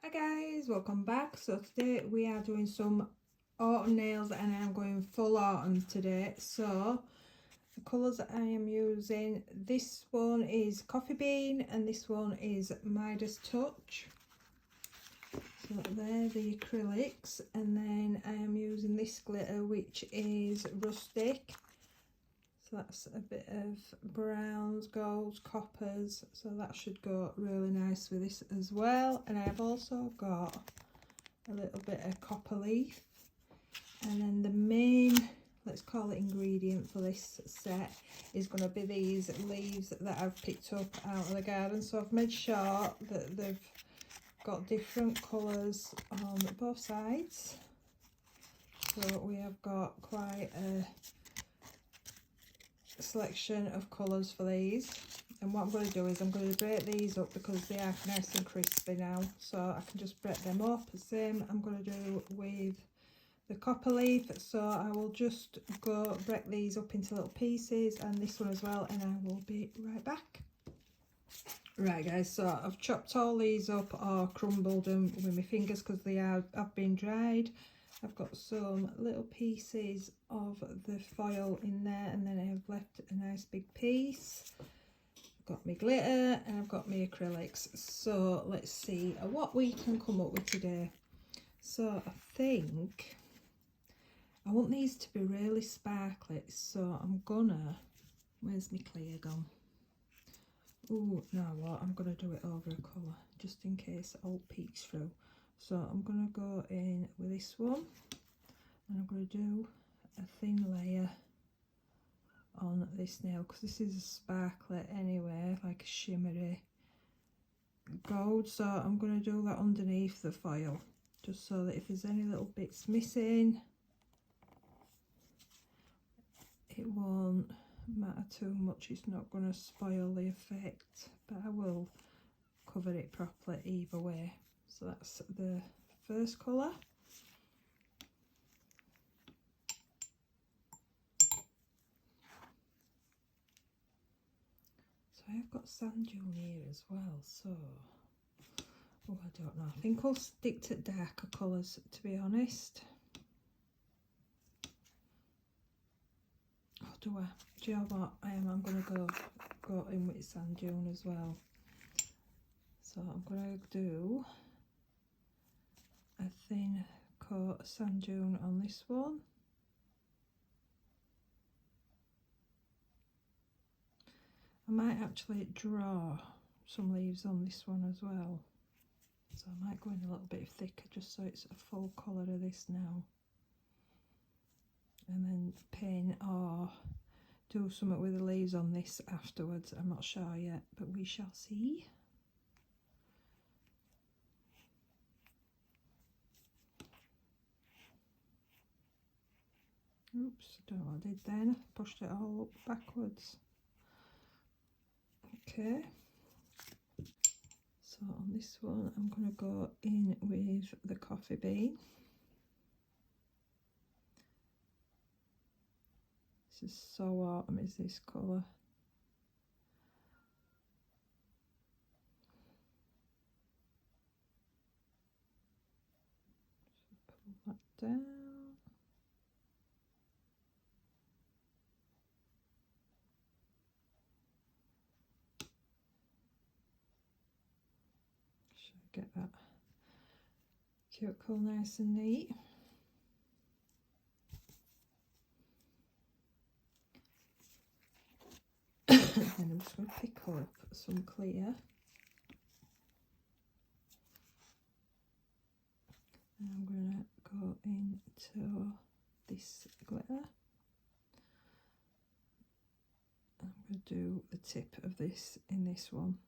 Hi guys, welcome back. So today we are doing some autumn nails and I'm going full autumn today. So the colours that I am using, this one is Coffee Bean and this one is Midas Touch. So they're the acrylics, and then I am using this glitter which is Rustic. So that's a bit of browns, golds, coppers, so that should go really nice with this as well. And I've also got a little bit of copper leaf, and then the main, let's call it ingredient for this set, is going to be these leaves that I've picked up out of the garden. So I've made sure that they've got different colours on both sides, so we have got quite a selection of colours for these. And what I'm going to do is I'm going to break these up because they are nice and crispy now, so I can just break them up. The same I'm going to do with the copper leaf, so I will just go break these up into little pieces, and this one as well, and I will be right back. Right guys, so I've chopped all these up or crumbled them with my fingers because they have been dried. I've got some little pieces of the foil in there, and then I've left a nice big piece. I've got my glitter and I've got my acrylics. So let's see what we can come up with today. So I think I want these to be really sparkly, so I'm gonna, where's my clear gone? Oh, now what, I'm gonna do it over a colour just in case it all peeks through. So I'm going to go in with this one, and I'm going to do a thin layer on this nail because this is a sparkler anyway, like a shimmery gold. So I'm going to do that underneath the foil just so that if there's any little bits missing, it won't matter too much. It's not going to spoil the effect, but I will cover it properly either way. So that's the first colour. So I've got sand dune here as well, so oh, I don't know. I think I'll stick to darker colours, to be honest. Oh, do I? Do you know what? I'm going to go in with sand dune as well. So I'm going to do a thin coat of sand dune on this one. I might actually draw some leaves on this one as well. So I might go in a little bit thicker just so it's a full colour of this now. And then paint or do something with the leaves on this afterwards. I'm not sure yet, but we shall see. Oops, I don't know what I did then. Pushed it all up backwards. Okay. So on this one, I'm going to go in with the Coffee Bean. This is so autumn, is this colour. Pull that down. Should get that cuticle nice and neat. And I'm just going to pick up some clear. And I'm going to go into this glitter. I'm going to do the tip of this in this one.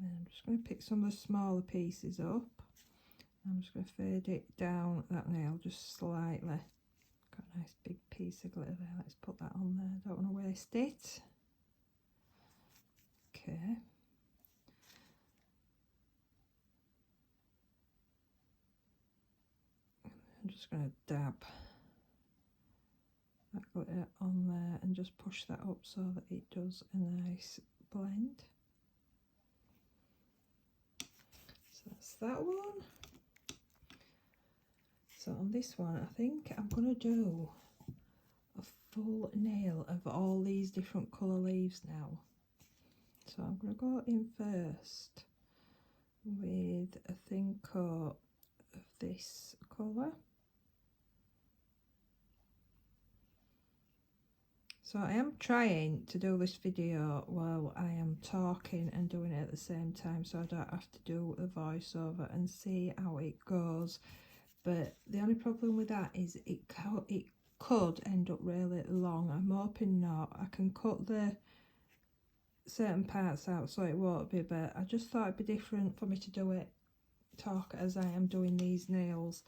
And then I'm just going to pick some of the smaller pieces up. I'm just going to fade it down that nail just slightly. Got a nice big piece of glitter there. Let's put that on there. Don't want to waste it. Okay. I'm just going to dab that glitter on there and just push that up so that it does a nice blend. So that's that one. So on this one, I think I'm going to do a full nail of all these different colour leaves now. So I'm going to go in first with a thin coat of this colour. So I am trying to do this video while I am talking and doing it at the same time, so I don't have to do the voiceover and see how it goes. But the only problem with that is it could end up really long. I'm hoping not. I can cut the certain parts out so it won't be, but I just thought it'd be different for me to do it, talk as I am doing these nails.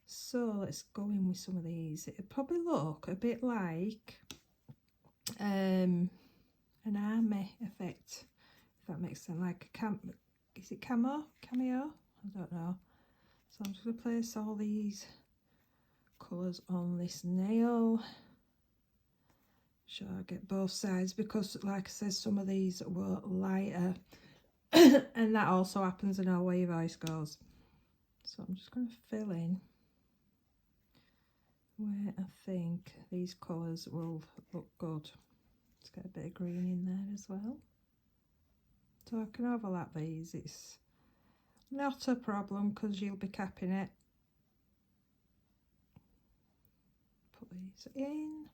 So let's go in with some of these. It'll probably look a bit like an army effect, if that makes sense, like is it cameo? I don't know. So I'm just going to place all these colours on this nail. Sure, I get both sides because, like I said, some of these were lighter, and that also happens in our way your voice goes. So I'm just going to fill in where I think these colours will look good. Let's get a bit of green in there as well. So I can overlap these. It's not a problem because you'll be capping it. Put these in.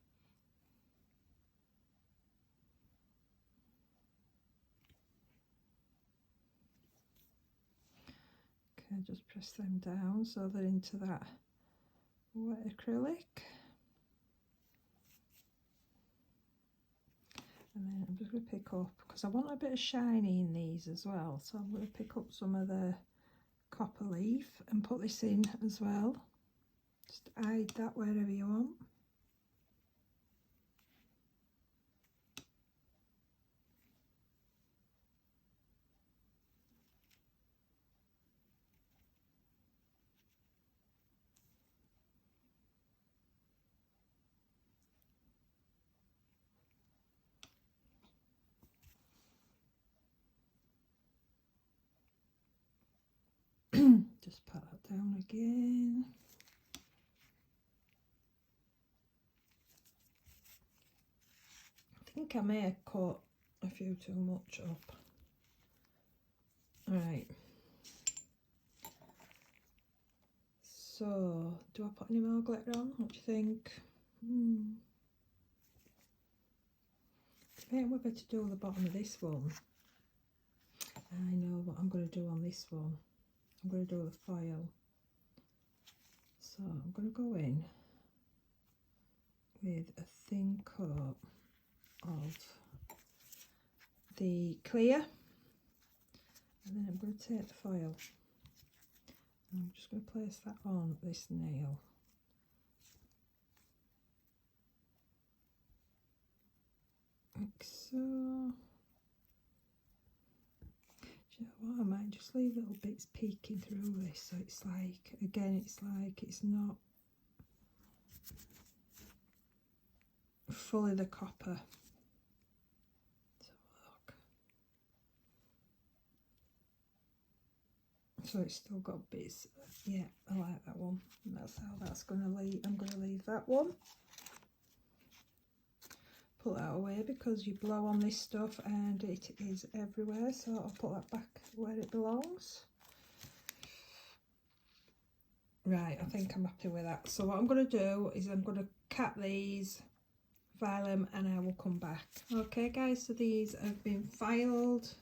Okay, just press them down so they're into that wet acrylic. And then I'm just going to pick up, because I want a bit of shiny in these as well, so I'm going to pick up some of the copper leaf and put this in as well. Just hide that wherever you want. Just pat that down again. I think I may have cut a few too much up. Right. So, do I put any more glitter on? What do you think? I think we're going to do the bottom of this one. I know what I'm going to do on this one. I'm going to do the foil. So I'm going to go in with a thin coat of the clear, and then I'm going to take the foil and I'm just going to place that on this nail. Like so. Do you know what, I might just leave little bits peeking through this, so it's like, again, it's like it's not fully the copper. Let's have a look. So it's still got bits. Yeah, I like that one. And that's how that's going to leave. I'm going to leave that one. Put that away because you blow on this stuff and it is everywhere, so I'll put that back where it belongs. Right, I think I'm happy with that. So what I'm going to do is I'm going to cap these, file them, and I will come back. Okay guys, so these have been filed.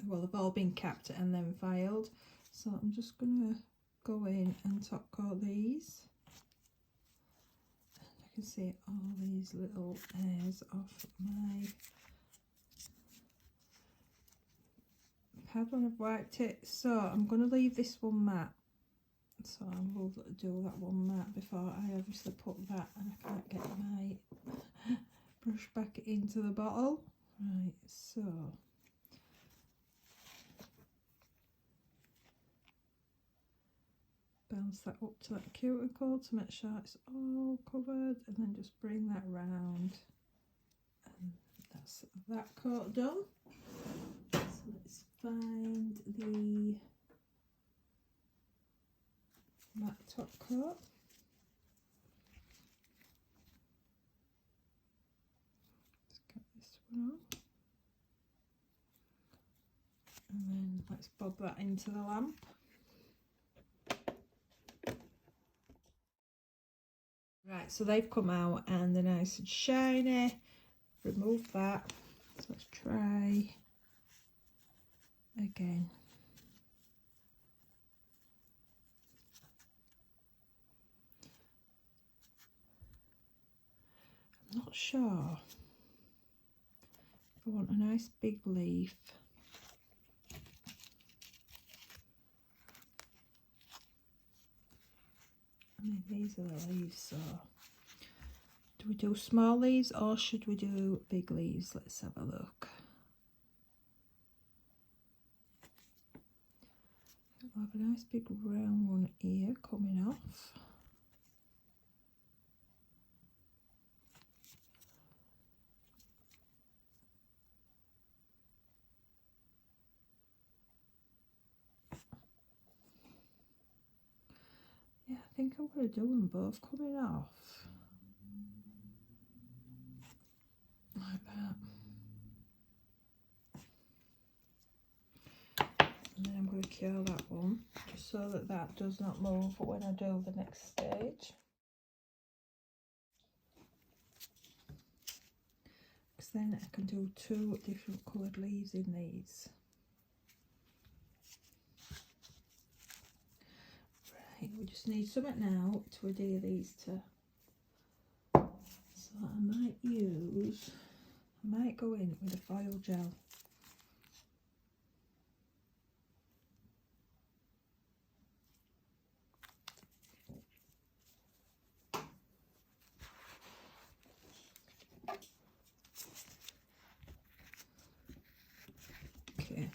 Well, they've all been capped and then filed. So I'm just going to go in and top coat these. You can see all these little hairs off my pad when I've wiped it. So I'm going to leave this one matte. So I will do that one matte before I obviously put that, and I can't get my brush back into the bottle. Right, so bounce that up to that cuticle to make sure it's all covered, and then just bring that round, and that's that coat done. So let's find the matte top coat. Let's get this one on, and then let's bob that into the lamp. Right, so they've come out and they're nice and shiny. Remove that. So let's try again. I'm not sure if I want a nice big leaf. I mean, these are the leaves, so do we do small leaves or should we do big leaves? Let's have a look. I'll have a nice big round one here coming off. Yeah, I think I'm going to do them both coming off. Like that. And then I'm going to cure that one, just so that that does not move when I do the next stage. Because then I can do 2 different coloured leaves in these. We just need something now to adhere these to. So I might go in with a foil gel. Okay,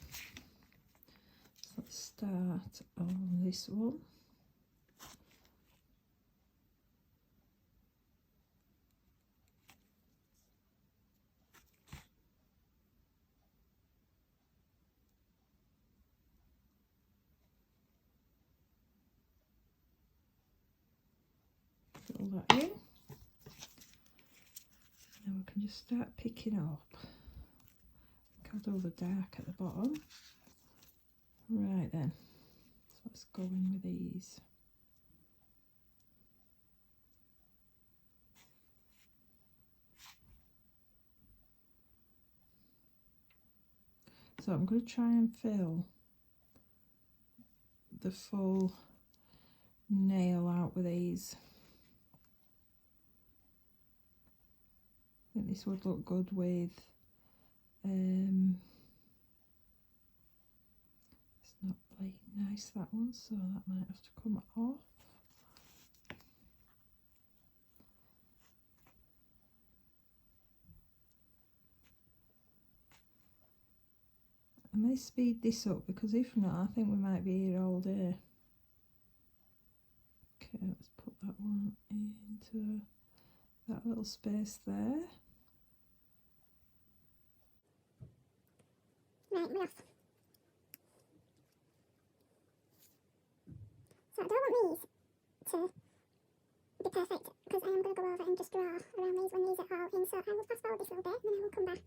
so let's start on this one. Fill that in. Now we can just start picking up. I think I'll do the dark at the bottom. Right then, so let's go in with these. So I'm going to try and fill the full nail out with these. I think this would look good with it's not playing nice, that one, so that might have to come off. I may speed this up because if not, I think we might be here all day. Okay, let's put that one into that little space there. Right, we're off. So I don't want these to be perfect because I am going to go over and just draw around these when these are all in. So I will fast forward this little bit and then I will come back.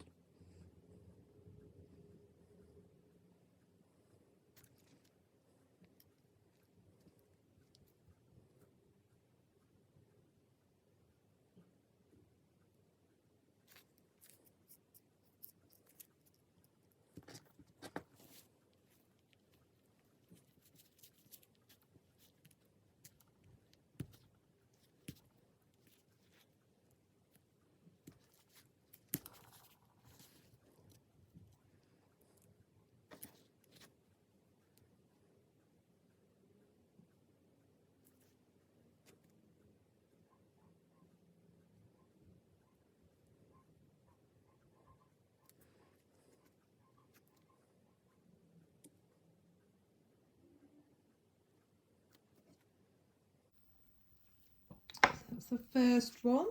the first one.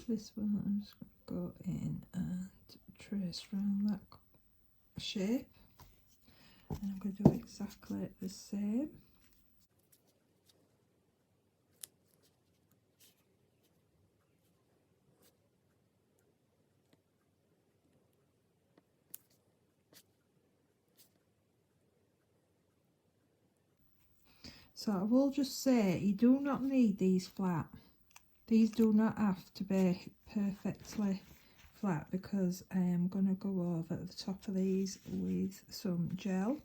This one I'm just going to go in and trace around that shape, and I'm going to do exactly the same. So I will just say, you do not need these flat. These do not have to be perfectly flat, because I am going to go over the top of these with some gel.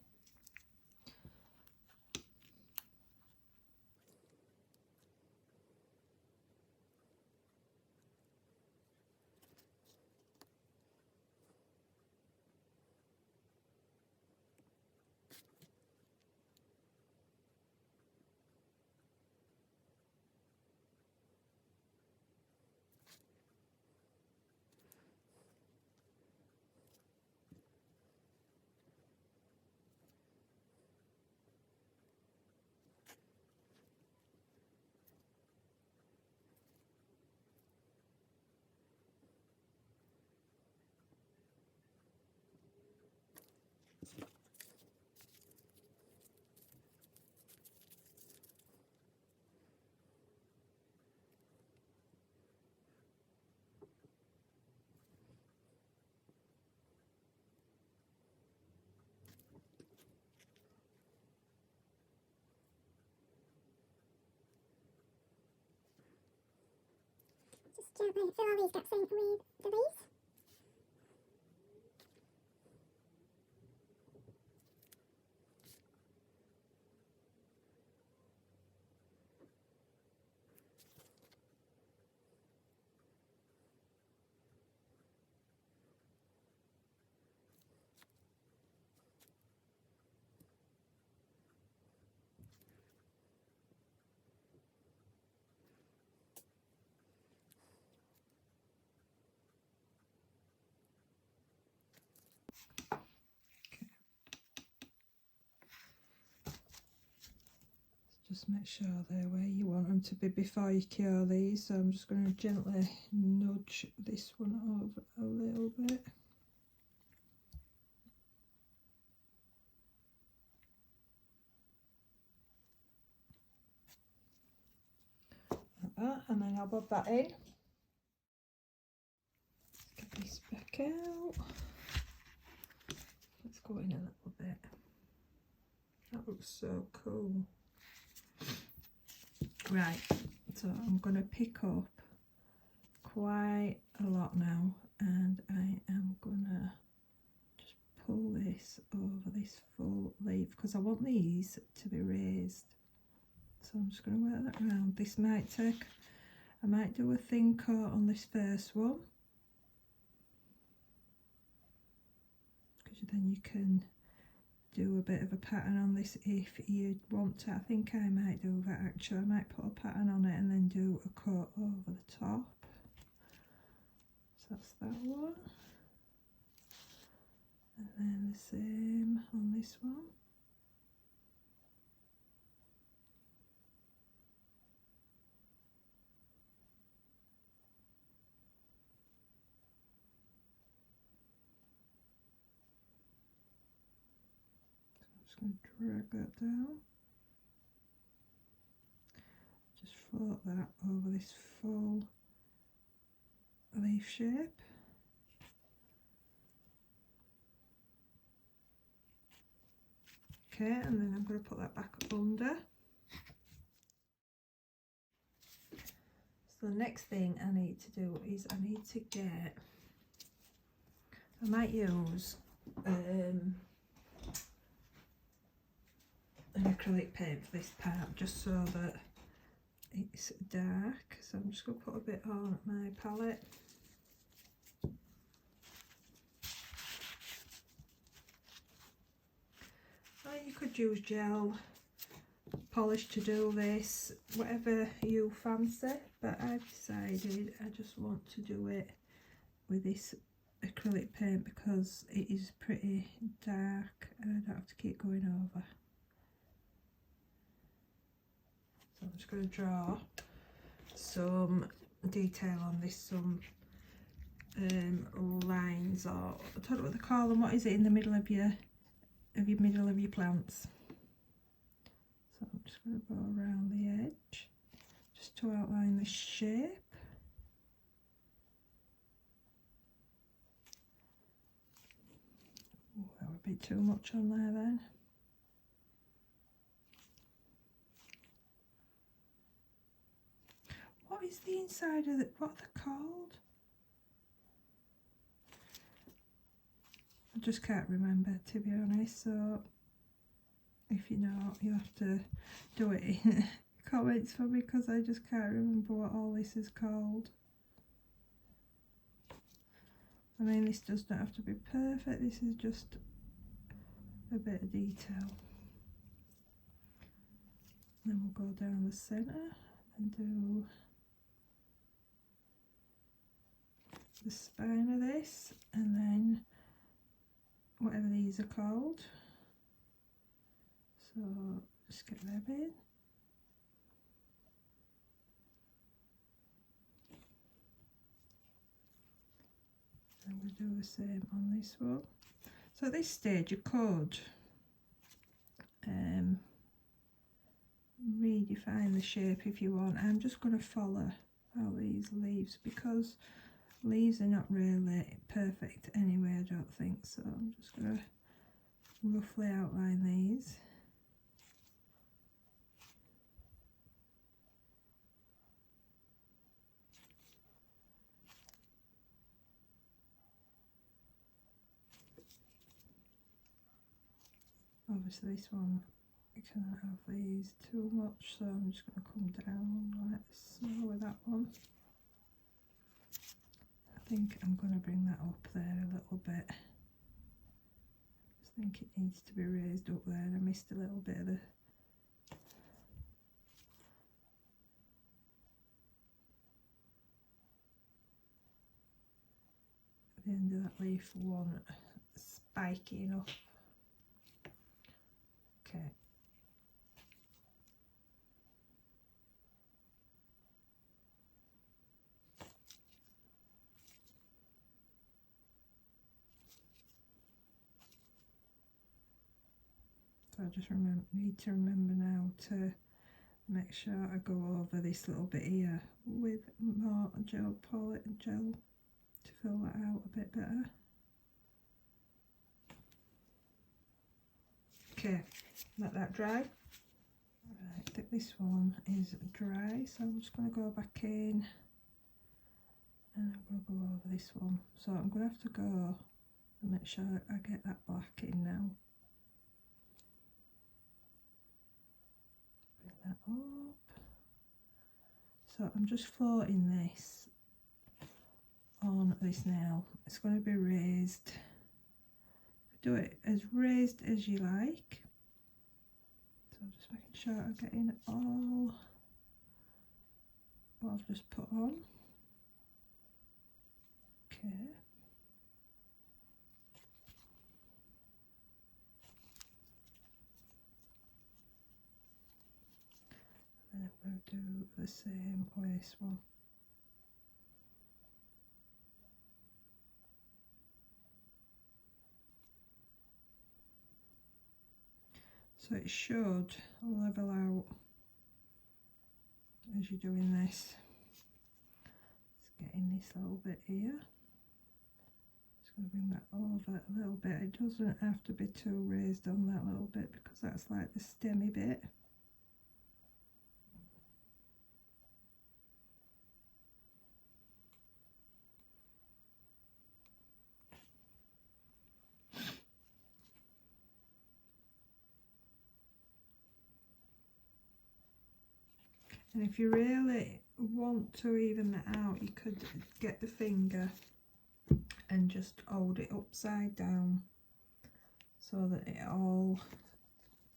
Just gently fill all these gaps in with the leaves. Just make sure they're where you want them to be before you cure these. So I'm just going to gently nudge this one over a little bit. Like that, and then I'll rub that in. Let's get this back out. Let's go in a little bit. That looks so cool. Right, so I'm going to pick up quite a lot now, and I am going to just pull this over this full leaf, because I want these to be raised. So I'm just going to work that around. This might take, I might do a thin coat on this first one, because then you can do a bit of a pattern on this if you want to. I think I might do that actually. I might put a pattern on it and then do a coat over the top. So that's that one. And then the same on this one. So I'm just going to drag that down. Just float that over this full leaf shape. Okay, and then I'm going to put that back under. So the next thing I need to do is I need to get, I might use an acrylic paint for this part, just so that it's dark. So I'm just going to put a bit on my palette. Or you could use gel polish to do this, whatever you fancy, but I've decided I just want to do it with this acrylic paint because it is pretty dark and I don't have to keep going over. So So I'm just going to draw some detail on this, some lines, or I don't know what they call them. What is it in the middle of your plants? So I'm just going to go around the edge just to outline the shape. Oh, that would be too much on there then. What is the inside of it? What are they called? I just can't remember, to be honest, so if you know, you'll have to do it in comments for me, because I just can't remember what all this is called. I mean, this does not have to be perfect, this is just a bit of detail. Then we'll go down the centre and do the spine of this, and then whatever these are called. So just get them in. And we'll do the same on this one. So at this stage you could redefine the shape if you want. I'm just going to follow all these leaves, because leaves are not really perfect anyway, I don't think, so I'm just going to roughly outline these. Obviously this one, you cannot have these too much, so I'm just going to come down like so with that one. I think I'm going to bring that up there a little bit. I think it needs to be raised up there, and I missed a little bit of the end of that leaf wasn't spiky enough. Okay. So I just need to remember now to make sure I go over this little bit here with more gel palette and gel to fill that out a bit better. Okay, let that dry. Right, I think this one is dry, so I'm just going to go back in and I'm going to go over this one. So I'm going to have to go and make sure I get that black in now. Bring that up. So I'm just floating this on this nail. It's going to be raised. Do it as raised as you like. So just making sure I'm getting all what I've just put on. Okay. And then we'll do the same with this one. So it should level out as you're doing this. Just getting this little bit here. Just going to bring that over a little bit. It doesn't have to be too raised on that little bit, because that's like the stemmy bit. And if you really want to even that out, you could get the finger and just hold it upside down so that it all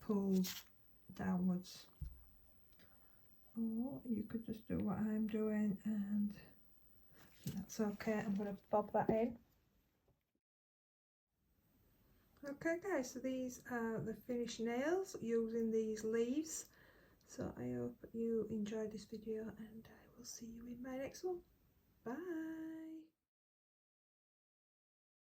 pulls downwards. Or you could just do what I'm doing, and that's okay. I'm going to bob that in. Okay guys, so these are the finished nails using these leaves. So I hope you enjoyed this video, and I will see you in my next one. Bye.